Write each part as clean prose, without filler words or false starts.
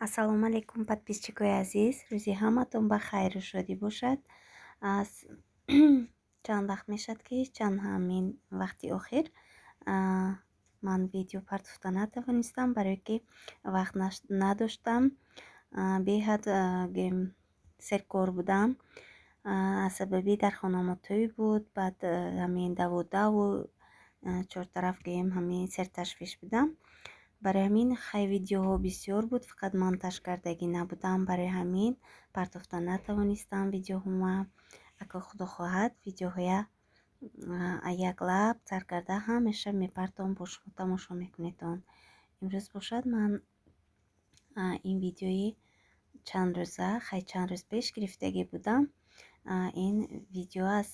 ассалому алейкум, подписчикои азиз. Рӯзи ҳаматон ба хайру шодӣ бошад. Аз чанд вақт мешад ки чанд ҳамин вақти охир ман видео партофта натавонистам, барое ки вақт надоштам. Беҳад серкор будам. Аз сабаби дар хона буд, баъд ҳамин даву чортараф гем ҳамин серташвиш будам. Барои ҳамин хай видеоҳо бисёр буд, фақат монтаж кардагӣ набудам. Барои ҳамин партофта натавонистам видеоҳома. Ако худо хоҳад видеоҳоя як лаб сар карда ҳамеша мепартом, бо шумо тамошо мекунедон. имрӯз бошад ман ин видеои чанд рӯз пеш гирифтагӣ будам. ин видео аз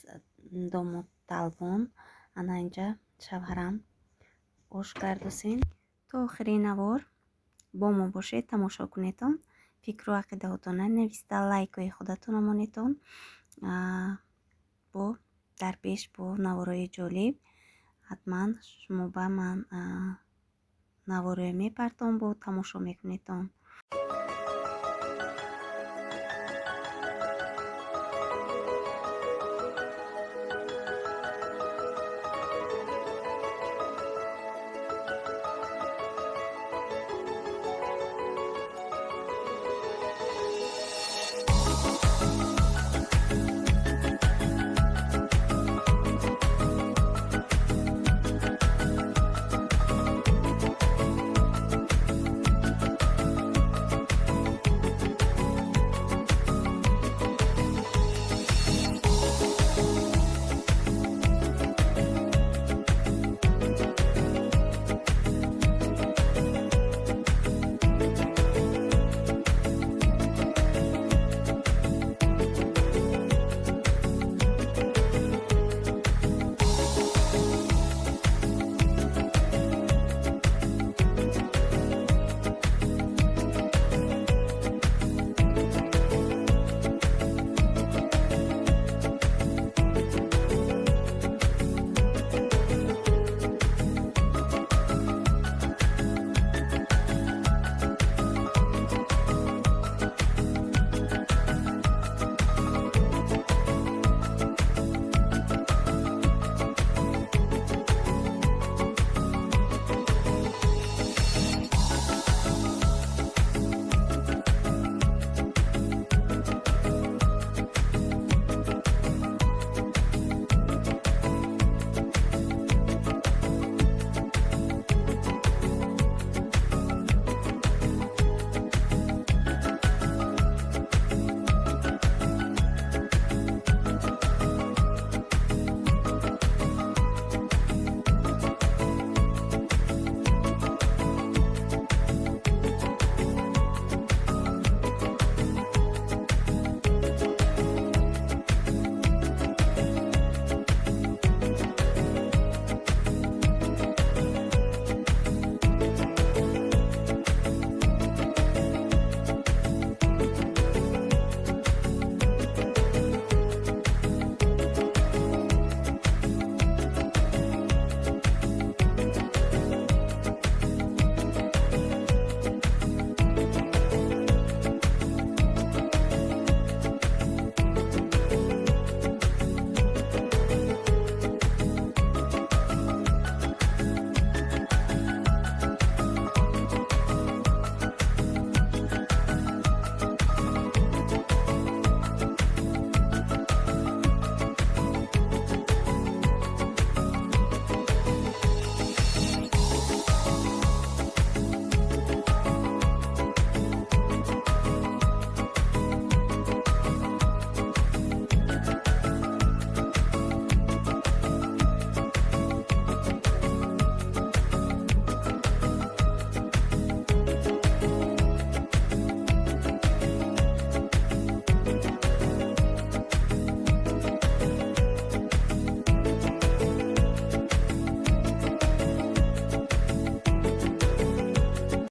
домодталбон. ана инҷа шавҳарам ош гардусин. то охири навор бо мо бошед, тамошо кунедон. фикру ақидаотона нависта лайкои худатонро монедон. бо дар пеш бо наворои ҷолиб ҳатман шумо ба ман наворое мепартон, бо тамошо мекунедон.